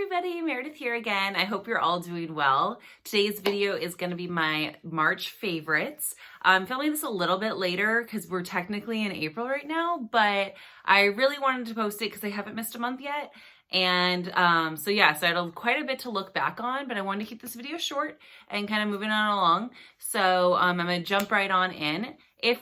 everybody, Meredith here again. I hope you're all doing well. Today's video is going to be my March favorites. I'm filming this a little bit later because we're technically in April right now, but I really wanted to post it because I haven't missed a month yet. And so I had quite a bit to look back on, but I wanted to keep this video short and kind of moving on along. So I'm going to jump right on in.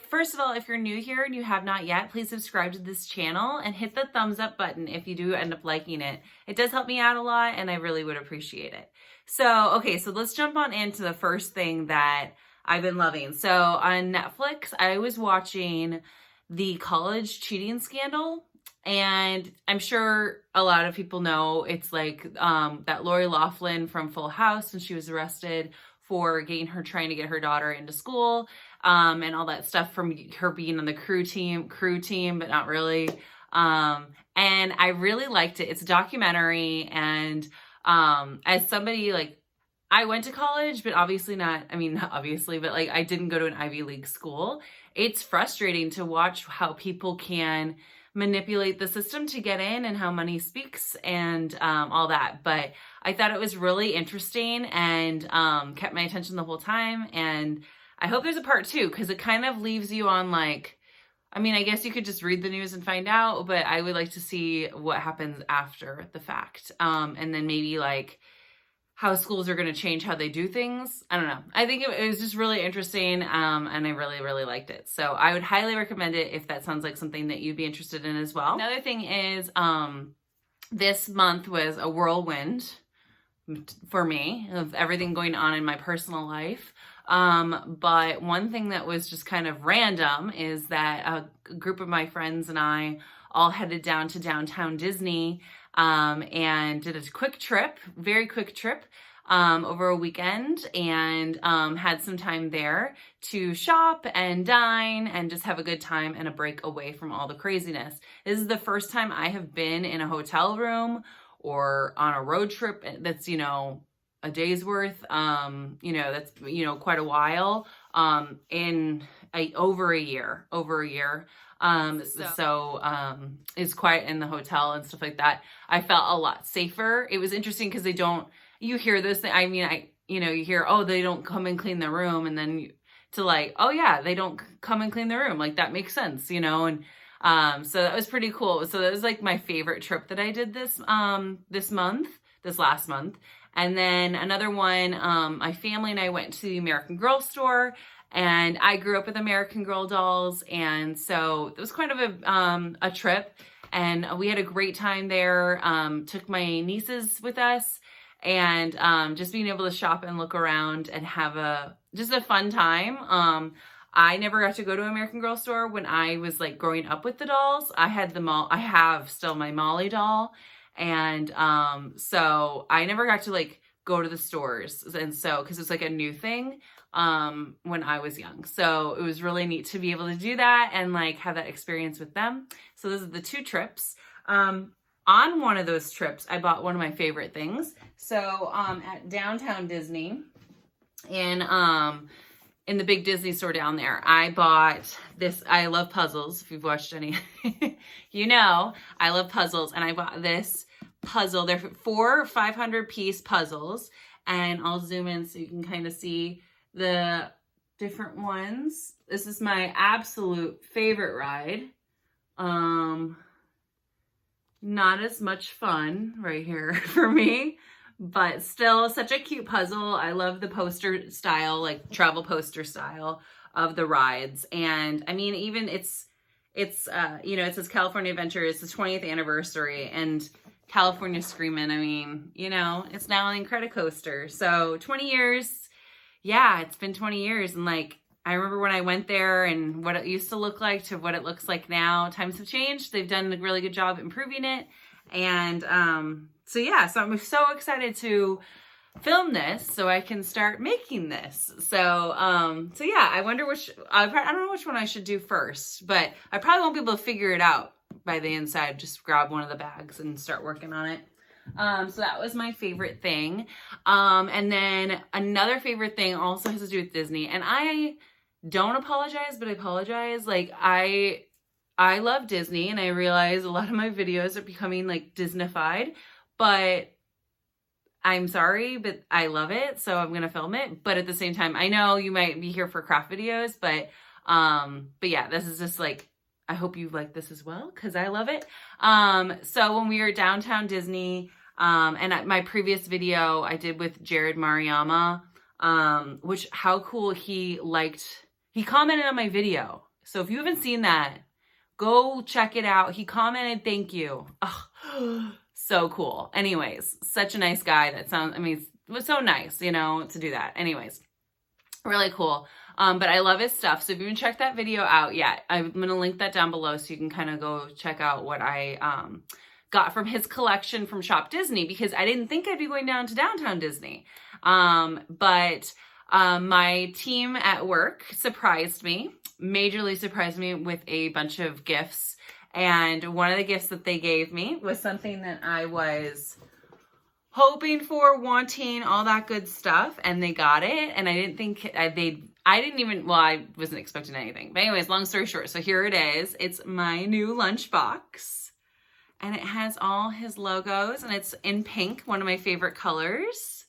First of all, if you're new here and you have not yet, please subscribe to this channel and hit the thumbs up button if you do end up liking it. It does help me out a lot and I really would appreciate it. So let's jump on into the first thing that I've been loving. So on Netflix, I was watching the college cheating scandal. And I'm sure a lot of people know it's like that Lori Loughlin from Full House when she was arrested for trying to get her daughter into school, and all that stuff from her being on the crew team, but not really. And I really liked it. It's a documentary, and as somebody I went to college, but not obviously, but I didn't go to an Ivy League school. It's frustrating to watch how people can manipulate the system to get in and how money speaks and all that. But I thought it was really interesting and kept my attention the whole time. And I hope there's a part two because it kind of leaves you on I guess you could just read the news and find out, but I would like to see what happens after the fact. And then maybe how schools are going to change how they do things. I don't know. I think it was just really interesting, and I really, really liked it. So I would highly recommend it if that sounds like something that you'd be interested in as well. Another thing is this month was a whirlwind for me of everything going on in my personal life. But one thing that was just kind of random is that a group of my friends and I all headed down to downtown Disney and did a very quick trip over a weekend, and had some time there to shop and dine and just have a good time and a break away from all the craziness. This is the first time I have been in a hotel room or on a road trip that's, a day's worth, that's, quite a while, over a year. Is quiet in the hotel and stuff like that. I felt a lot safer. It was interesting because you hear those things. You hear, oh, they don't come and clean the room. And then oh yeah, they don't come and clean the room. That makes sense, and, so that was pretty cool. So that was my favorite trip that I did this last month. And then another one, my family and I went to the American Girl store. And I grew up with American Girl dolls, and so it was kind of a trip, and we had a great time there. Took my nieces with us, and just being able to shop and look around and have just a fun time. I never got to go to American Girl store when I was growing up with the dolls. I have still my Molly doll, and so I never got to go to the stores, and so because it's a new thing when I was young. So it was really neat to be able to do that and have that experience with them. So those are the two trips. On one of those trips, I bought one of my favorite things. So at downtown Disney in the big Disney store down there, I bought this. I love puzzles. If you've watched any, I love puzzles. And I bought this puzzle. They're 4 500-piece puzzles. And I'll zoom in so you can kind of see the different ones. This is my absolute favorite ride. Not as much fun right here for me, but still such a cute puzzle. I love the poster style, travel poster style of the rides. And even it says California Adventure. It's the 20th anniversary, and California Screamin', it's now an Incredicoaster. So 20 years. Yeah, it's been 20 years. And I remember when I went there and what it used to look like to what it looks like now. Times have changed. They've done a really good job improving it. And so I'm so excited to film this so I can start making this. So I wonder I don't know which one I should do first, but I probably won't be able to figure it out by the inside. Just grab one of the bags and start working on it. So that was my favorite thing. And then another favorite thing also has to do with Disney, and I don't apologize, but I apologize. I love Disney, and I realize a lot of my videos are becoming Disneyfied, but I'm sorry, but I love it, so I'm gonna film it. But at the same time, I know you might be here for craft videos, but yeah, this is just like, I hope you like this as well, because I love it. So when we were downtown Disney, and at my previous video I did with Jerrod Maruyama, which how cool, he commented on my video. So if you haven't seen that, go check it out. He commented, thank you. Oh, so cool. Anyways, such a nice guy. It was so nice, you know, to do that. Anyways, really cool. But I love his stuff. So if you haven't checked that video out yet, I'm going to link that down below so you can kind of go check out what I got from his collection from Shop Disney, because I didn't think I'd be going down to downtown Disney. But my team at work majorly surprised me with a bunch of gifts. And one of the gifts that they gave me was something that I was hoping for, wanting, all that good stuff, and they got it. And I didn't think I wasn't expecting anything. But anyways, long story short, so here it is. It's my new lunchbox, and it has all his logos, and it's in pink, one of my favorite colors.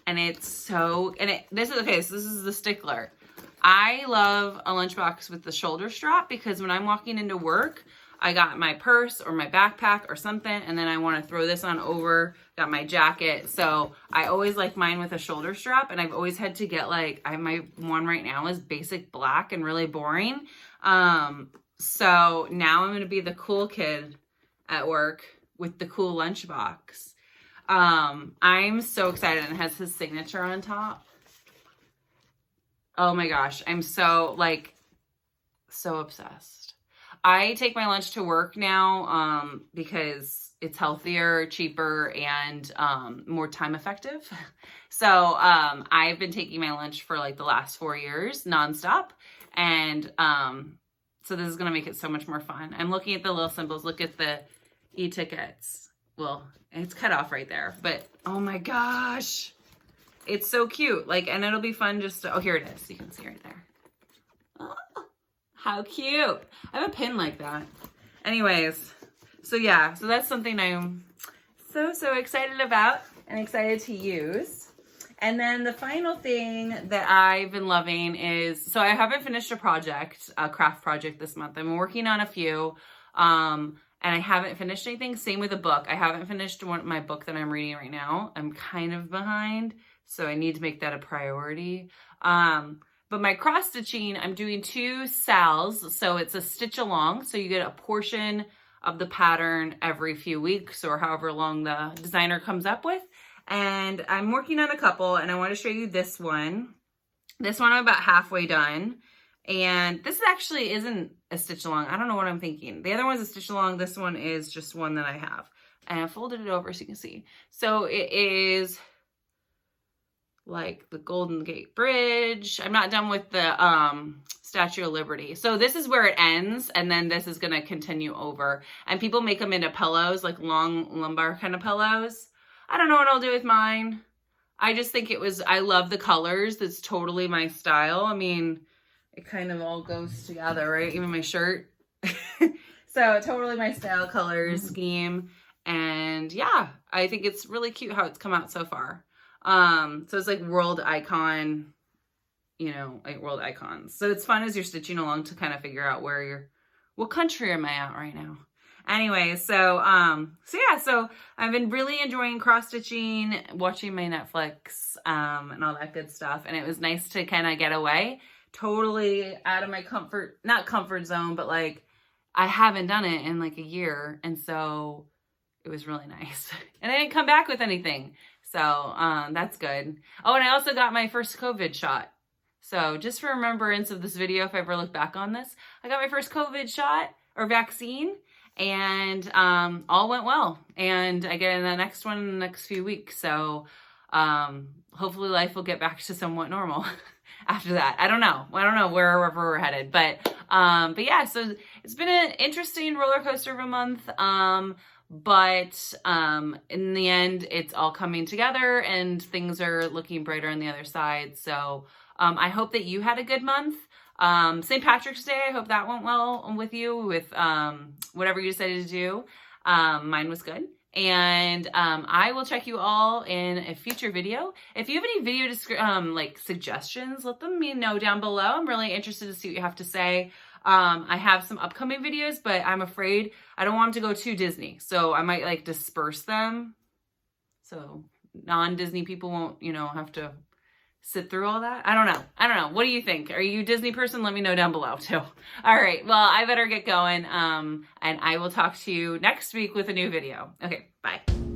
And this is the stickler. I love a lunchbox with the shoulder strap, because when I'm walking into work, I got my purse or my backpack or something, and then I want to throw this on over, got my jacket. So I always like mine with a shoulder strap, and I've always had to get my one right now is basic black and really boring. So now I'm going to be the cool kid at work with the cool lunchbox. I'm so excited, and it has his signature on top. Oh my gosh, I'm so obsessed. I take my lunch to work now because it's healthier, cheaper, and more time effective. So I've been taking my lunch for the last 4 years nonstop. And so this is going to make it so much more fun. I'm looking at the little symbols. Look at the e-tickets. Well, it's cut off right there, but oh my gosh. It's so cute. And it'll be fun just to, oh, here it is. You can see right there. Oh, how cute. I have a pin like that. Anyways, so yeah, so that's something I'm so excited about and excited to use. And then the final thing that I've been loving is, so I haven't finished a craft project this month. I'm working on a few, and I haven't finished anything. Same with a book. I haven't finished my book that I'm reading right now. I'm kind of behind. So I need to make that a priority. But my cross stitching, I'm doing 2 sals. So it's a stitch along. So you get a portion of the pattern every few weeks or however long the designer comes up with. And I'm working on a couple, and I want to show you this one. This one I'm about halfway done. And this actually isn't a stitch along. I don't know what I'm thinking. The other one's a stitch along. This one is just one that I have. And I folded it over so you can see. So it is the Golden Gate Bridge. I'm not done with the Statue of Liberty. So this is where it ends, and then this is going to continue over. And people make them into pillows, long lumbar kind of pillows. I don't know what I'll do with mine. I just think I love the colors. That's totally my style. I mean, it kind of all goes together, right? Even my shirt. So totally my style, colors, scheme. And yeah, I think it's really cute how it's come out so far. So it's world icon, world icons. So it's fun as you're stitching along to kind of figure out what country am I at right now? Anyway, so yeah, so I've been really enjoying cross stitching, watching my Netflix, and all that good stuff. And it was nice to kind of get away, totally out of my not comfort zone, but I haven't done it in a year. And so it was really nice. And I didn't come back with anything. So that's good. Oh, and I also got my first COVID shot. So just for remembrance of this video, if I ever look back on this, I got my first COVID shot or vaccine, and all went well. And I get the next one in the next few weeks. So hopefully life will get back to somewhat normal after that. I don't know wherever we're headed, but yeah, so it's been an interesting roller coaster of a month. But in the end, it's all coming together and things are looking brighter on the other side. So I hope that you had a good month. St. Patrick's Day, I hope that went well with you with whatever you decided to do. Mine was good. And I will check you all in a future video. If you have any video like suggestions, let them know down below. I'm really interested to see what you have to say. I have some upcoming videos, but I'm afraid I don't want them to go too Disney. So I might like disperse them. So non-Disney people won't, you know, have to sit through all that. I don't know. What do you think? Are you a Disney person? Let me know down below too. All right. Well, I better get going. And I will talk to you next week with a new video. Okay. Bye.